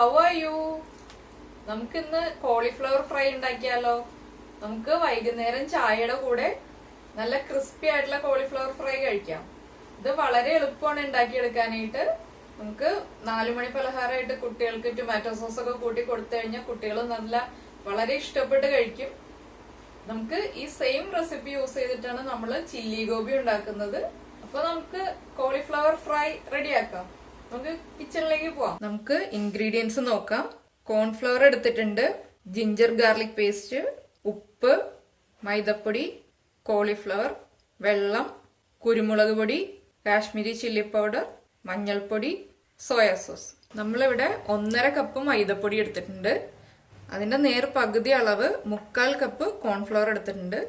How are you? നമുക്ക് ഇന്ന് cauliflower fry ഉണ്ടാക്കിയാലോ? നമുക്ക് വൈകുന്നേരം ചായയുടെ കൂടെ നല്ല ക്രിസ്പി ആയിട്ടുള്ള കോളിഫ്ലവർ ഫ്രൈ കഴിക്കാം. ഇത് വളരെ എളുപ്പമാണ് ഉണ്ടാക്കിയെടുക്കാനായിട്ട്. നമുക്ക് 4 മണി പലഹാരമായിട്ട് കുട്ടികൾക്ക് ടൊമാറ്റോ സോസ് ഒക്കെ കൂട്ടി കൊടുത്തു കഴിഞ്ഞാൽ കുട്ടികൾ വളരെ ഇഷ്ടപ്പെട്ട് കഴിക്കും. നമുക്ക് ഈ സെയിം റെസിപ്പി യൂസ് ചെയ്തിട്ടാണ് നമ്മൾ ചില്ലി ഗോബി ഉണ്ടാക്കുന്നത്. അപ്പൊ നമുക്ക് കോളിഫ്ലവർ ഫ്രൈ റെഡിയാക്കാം. നമുക്ക് കിച്ചണിലേക്ക് പോവാം. നമുക്ക് ഇൻഗ്രീഡിയൻസ് നോക്കാം. കോൺഫ്ലവർ എടുത്തിട്ടുണ്ട്, ജിഞ്ചർ ഗാർലിക് പേസ്റ്റ്, ഉപ്പ്, മൈദപ്പൊടി, കോളിഫ്ലവർ, വെള്ളം, കുരുമുളക് പൊടി, കാശ്മീരി ചില്ലി പൗഡർ, മഞ്ഞൾപ്പൊടി, സോയാ സോസ്. നമ്മളിവിടെ 1.5 കപ്പ് മൈദപ്പൊടി എടുത്തിട്ടുണ്ട്. അതിന്റെ നേർ പകുതി അളവ് 1/4 കപ്പ് കോൺഫ്ലവർ എടുത്തിട്ടുണ്ട്.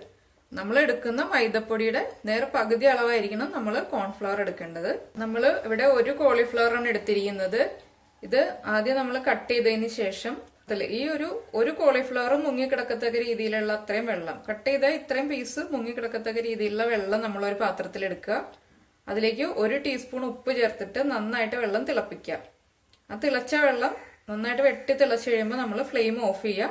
നമ്മൾ എടുക്കുന്ന മൈദപ്പൊടിയുടെ നേർ പകുതി അളവായിരിക്കണം നമ്മൾ കോൺഫ്ലവർ എടുക്കേണ്ടത്. നമ്മൾ ഇവിടെ ഒരു കോളിഫ്ലവർ ആണ് എടുത്തിരിക്കുന്നത്. ഇത് ആദ്യം നമ്മൾ കട്ട് ചെയ്തതിന് ശേഷം ഈ ഒരു കോളിഫ്ലവർ മുങ്ങിക്കിടക്കത്തക്ക രീതിയിലുള്ള അത്രയും വെള്ളം, കട്ട് ചെയ്ത ഇത്രയും പീസ് മുങ്ങിക്കിടക്കത്തക്ക രീതിയിലുള്ള വെള്ളം നമ്മൾ ഒരു പാത്രത്തിൽ എടുക്കുക. അതിലേക്ക് 1 ടീസ്പൂൺ ഉപ്പ് ചേർത്തിട്ട് നന്നായിട്ട് വെള്ളം തിളപ്പിക്കുക. ആ തിളച്ച വെള്ളം നന്നായിട്ട് വെട്ടി തിളച്ച് കഴിയുമ്പോൾ നമ്മൾ ഫ്ലെയിം ഓഫ് ചെയ്യുക.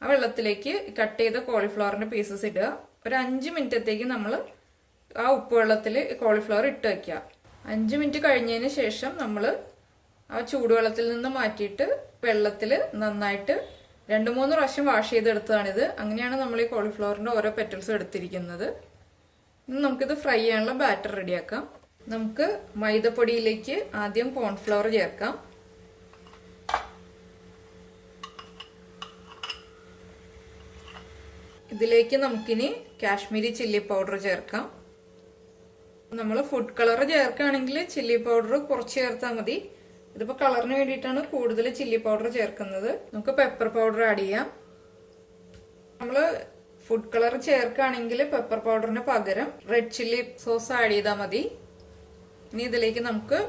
ആ വെള്ളത്തിലേക്ക് കട്ട് ചെയ്ത കോളിഫ്ലവറിന്റെ പീസസ് ഇടുക. ഒരു 5 മിനിറ്റത്തേക്ക് നമ്മൾ ആ ഉപ്പ് വെള്ളത്തിൽ കോളിഫ്ലവർ ഇട്ട് വയ്ക്കുക. 5 മിനിറ്റ് കഴിഞ്ഞതിന് ശേഷം നമ്മൾ ആ ചൂടുവെള്ളത്തിൽ നിന്ന് മാറ്റിയിട്ട് വെള്ളത്തിൽ നന്നായിട്ട് 2-3 പ്രാവശ്യം വാഷ് ചെയ്തെടുത്തതാണിത്. അങ്ങനെയാണ് നമ്മൾ ഈ കോളിഫ്ലവറിന്റെ ഓരോ പെറ്റൽസും എടുത്തിരിക്കുന്നത്. ഇനി നമുക്കിത് ഫ്രൈ ചെയ്യാനുള്ള ബാറ്റർ റെഡിയാക്കാം. നമുക്ക് മൈദപ്പൊടിയിലേക്ക് ആദ്യം കോൺഫ്ലവർ ചേർക്കാം. ഇതിലേക്ക് നമുക്കിനി കാശ്മീരി ചില്ലി പൗഡർ ചേർക്കാം. നമ്മൾ ഫുഡ് കളർ ചേർക്കുകയാണെങ്കിൽ ചില്ലി പൗഡർ കുറച്ച് ചേർത്താൽ മതി. ഇതിപ്പോ കളറിന് വേണ്ടിയിട്ടാണ് കൂടുതൽ ചില്ലി പൗഡർ ചേർക്കുന്നത്. നമുക്ക് പെപ്പർ പൗഡർ ആഡ് ചെയ്യാം. നമ്മൾ ഫുഡ് കളർ ചേർക്കുകയാണെങ്കിൽ പെപ്പർ പൗഡറിന് പകരം റെഡ് ചില്ലി സോസ് ആഡ് ചെയ്താൽ മതി. ഇനി ഇതിലേക്ക് നമുക്ക്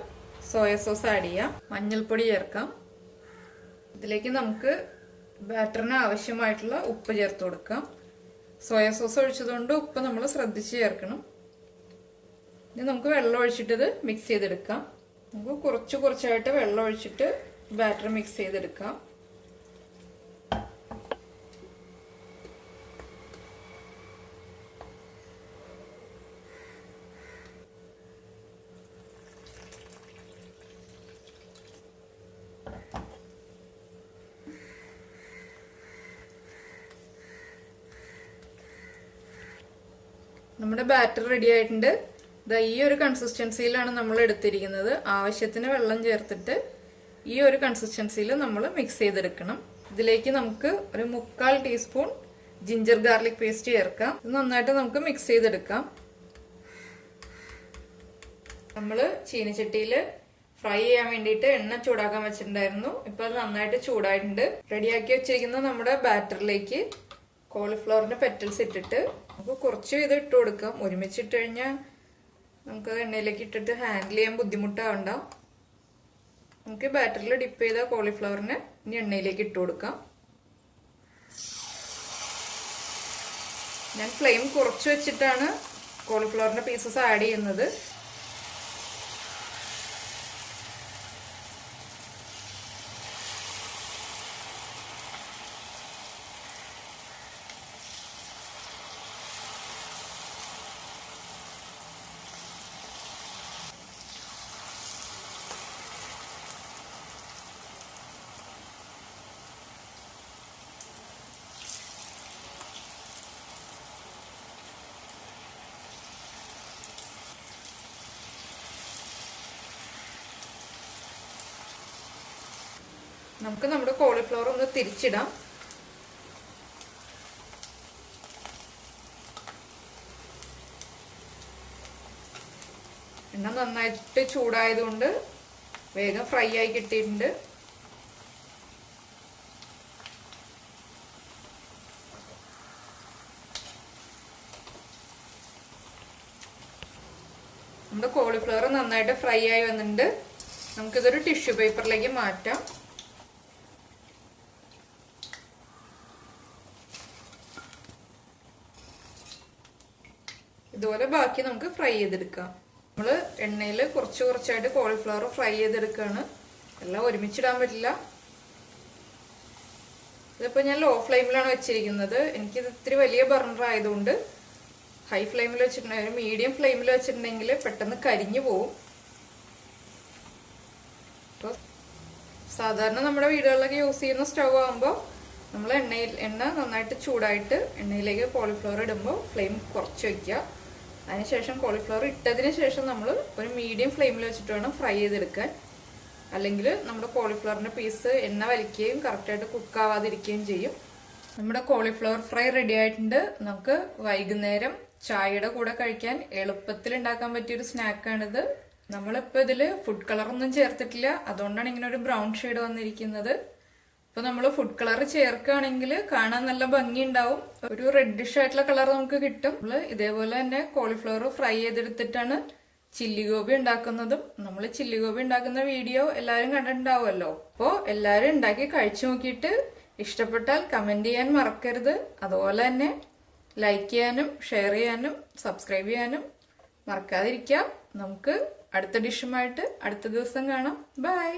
സോയ സോസ് ആഡ് ചെയ്യാം. മഞ്ഞൾപ്പൊടി ചേർക്കാം. ഇതിലേക്ക് നമുക്ക് ബാറ്ററിന് ആവശ്യമായിട്ടുള്ള ഉപ്പ് ചേർത്ത് കൊടുക്കാം. സോയ സോസ് ഒഴിച്ചതുകൊണ്ട് ഉപ്പ് നമ്മൾ ശ്രദ്ധിച്ച് ചേർക്കണം. ഇനി നമുക്ക് വെള്ളം ഒഴിച്ചിട്ട് ഇത് മിക്സ് ചെയ്തെടുക്കാം. നമുക്ക് കുറച്ചായിട്ട് വെള്ളം ഒഴിച്ചിട്ട് ബാറ്റർ മിക്സ് ചെയ്തെടുക്കാം. നമ്മുടെ ബാറ്റർ റെഡി ആയിട്ടുണ്ട്. ഈ ഒരു കൺസിസ്റ്റൻസിയിലാണ് നമ്മൾ എടുത്തിരിക്കുന്നത്. ആവശ്യത്തിന് വെള്ളം ചേർത്തിട്ട് ഈ ഒരു കൺസിസ്റ്റൻസിയിൽ നമ്മൾ മിക്സ് ചെയ്തെടുക്കണം. ഇതിലേക്ക് നമുക്ക് ഒരു 1/4 ടീസ്പൂൺ ജിഞ്ചർ ഗാർലിക് പേസ്റ്റ് ചേർക്കാം. ഇത് നന്നായിട്ട് നമുക്ക് മിക്സ് ചെയ്തെടുക്കാം. നമ്മൾ ചീനച്ചട്ടിയിൽ ഫ്രൈ ചെയ്യാൻ വേണ്ടിയിട്ട് എണ്ണ ചൂടാക്കാൻ വെച്ചിട്ടുണ്ടായിരുന്നു. ഇപ്പൊ അത് നന്നായിട്ട് ചൂടായിട്ടുണ്ട്. റെഡിയാക്കി വെച്ചിരിക്കുന്ന നമ്മുടെ ബാറ്ററിലേക്ക് കോളിഫ്ലവറിന്റെ പെറ്റൽസ് ഇട്ടിട്ട് നമുക്ക് കുറച്ച് ഇത് ഇട്ട് കൊടുക്കാം. ഒരുമിച്ചിട്ട് കഴിഞ്ഞാൽ നമുക്ക് എണ്ണയിലേക്ക് ഇട്ടിട്ട് ഹാൻഡിൽ ചെയ്യാൻ ബുദ്ധിമുട്ടാവണ്ട. നമുക്ക് ബാറ്ററിൽ ഡിപ്പ് ചെയ്ത കോളിഫ്ലവറിനെ ഇനി എണ്ണയിലേക്ക് ഇട്ട് കൊടുക്കാം. ഞാൻ ഫ്ലെയിം കുറച്ച് വെച്ചിട്ടാണ് കോളിഫ്ലവറിന്റെ പീസസ് ആഡ് ചെയ്യുന്നത്. നമുക്ക് നമ്മുടെ കോളിഫ്ലവർ ഒന്ന് തിരിച്ചിടാം. എണ്ണ നന്നായിട്ട് ചൂടായതുകൊണ്ട് വേഗം ഫ്രൈ ആയി കിട്ടിയിട്ടുണ്ട്. നമ്മുടെ കോളിഫ്ലവർ നന്നായിട്ട് ഫ്രൈ ആയി വന്നിട്ടുണ്ട്. നമുക്കിതൊരു ടിഷ്യൂ പേപ്പറിലേക്ക് മാറ്റാം. ഇതുപോലെ ബാക്കി നമുക്ക് ഫ്രൈ ചെയ്തെടുക്കാം. നമ്മൾ എണ്ണയിൽ കുറച്ചായിട്ട് കോളിഫ്ലവർ ഫ്രൈ ചെയ്തെടുക്കുകയാണ്. എല്ലാം ഒരുമിച്ചിടാൻ പറ്റില്ല. ഇതിപ്പോ ഞാൻ ലോ ഫ്ലെയിമിലാണ് വെച്ചിരിക്കുന്നത്. എനിക്കിത് ഇത്തിരി വലിയ ബർണർ ആയതുകൊണ്ട് ഹൈ ഫ്ലെയിമിൽ വെച്ചിട്ടുണ്ടെങ്കിൽ, മീഡിയം ഫ്ലെയിമിൽ വെച്ചിട്ടുണ്ടെങ്കിൽ പെട്ടെന്ന് കരിഞ്ഞു പോവും. സാധാരണ നമ്മുടെ വീടുകളിലൊക്കെ യൂസ് ചെയ്യുന്ന സ്റ്റവ് ആകുമ്പോൾ നമ്മൾ എണ്ണ നന്നായിട്ട് ചൂടായിട്ട് എണ്ണയിലേക്ക് കോളിഫ്ലവർ ഇടുമ്പോൾ ഫ്ലെയിം കുറച്ച് വയ്ക്കുക. അതിനുശേഷം കോളിഫ്ലവർ ഇട്ടതിന് ശേഷം നമ്മൾ ഒരു മീഡിയം ഫ്ലെയിമിൽ വെച്ചിട്ട് വേണം ഫ്രൈ ചെയ്തെടുക്കാൻ. അല്ലെങ്കിൽ നമ്മുടെ കോളിഫ്ലവറിന്റെ പീസ് എണ്ണ വലിക്കുകയും കറക്റ്റായിട്ട് കുക്കാവാതിരിക്കുകയും ചെയ്യും. നമ്മുടെ കോളിഫ്ലവർ ഫ്രൈ റെഡി ആയിട്ടുണ്ട്. നമുക്ക് വൈകുന്നേരം ചായയുടെ കൂടെ കഴിക്കാൻ എളുപ്പത്തിൽ ഉണ്ടാക്കാൻ പറ്റിയൊരു സ്നാക്കാണിത്. നമ്മളിപ്പോൾ ഇതിൽ ഫുഡ് കളറൊന്നും ചേർത്തിട്ടില്ല, അതുകൊണ്ടാണ് ഇങ്ങനെ ഒരു ബ്രൗൺ ഷെയ്ഡ് വന്നിരിക്കുന്നത്. ഇപ്പൊ നമ്മൾ ഫുഡ് കളർ ചേർക്കുകയാണെങ്കിൽ കാണാൻ നല്ല ഭംഗി ഉണ്ടാവും, ഒരു റെഡിഷ് ആയിട്ടുള്ള കളർ നമുക്ക് കിട്ടും. നമ്മൾ ഇതേപോലെ തന്നെ കോളിഫ്ലവർ ഫ്രൈ ചെയ്തെടുത്തിട്ടാണ് ചില്ലി ഗോബി ഉണ്ടാക്കുന്നതും. നമ്മൾ ചില്ലി ഗോബി ഉണ്ടാക്കുന്ന വീഡിയോ എല്ലാവരും കണ്ടിട്ടുണ്ടാവുമല്ലോ. അപ്പോൾ എല്ലാവരും ഉണ്ടാക്കി കഴിച്ചു നോക്കിയിട്ട് ഇഷ്ടപ്പെട്ടാൽ കമന്റ് ചെയ്യാൻ മറക്കരുത്. അതുപോലെ തന്നെ ലൈക്ക് ചെയ്യാനും ഷെയർ ചെയ്യാനും സബ്സ്ക്രൈബ് ചെയ്യാനും മറക്കാതിരിക്കാം. നമുക്ക് അടുത്ത ഡിഷുമായിട്ട് അടുത്ത ദിവസം കാണാം. ബൈ.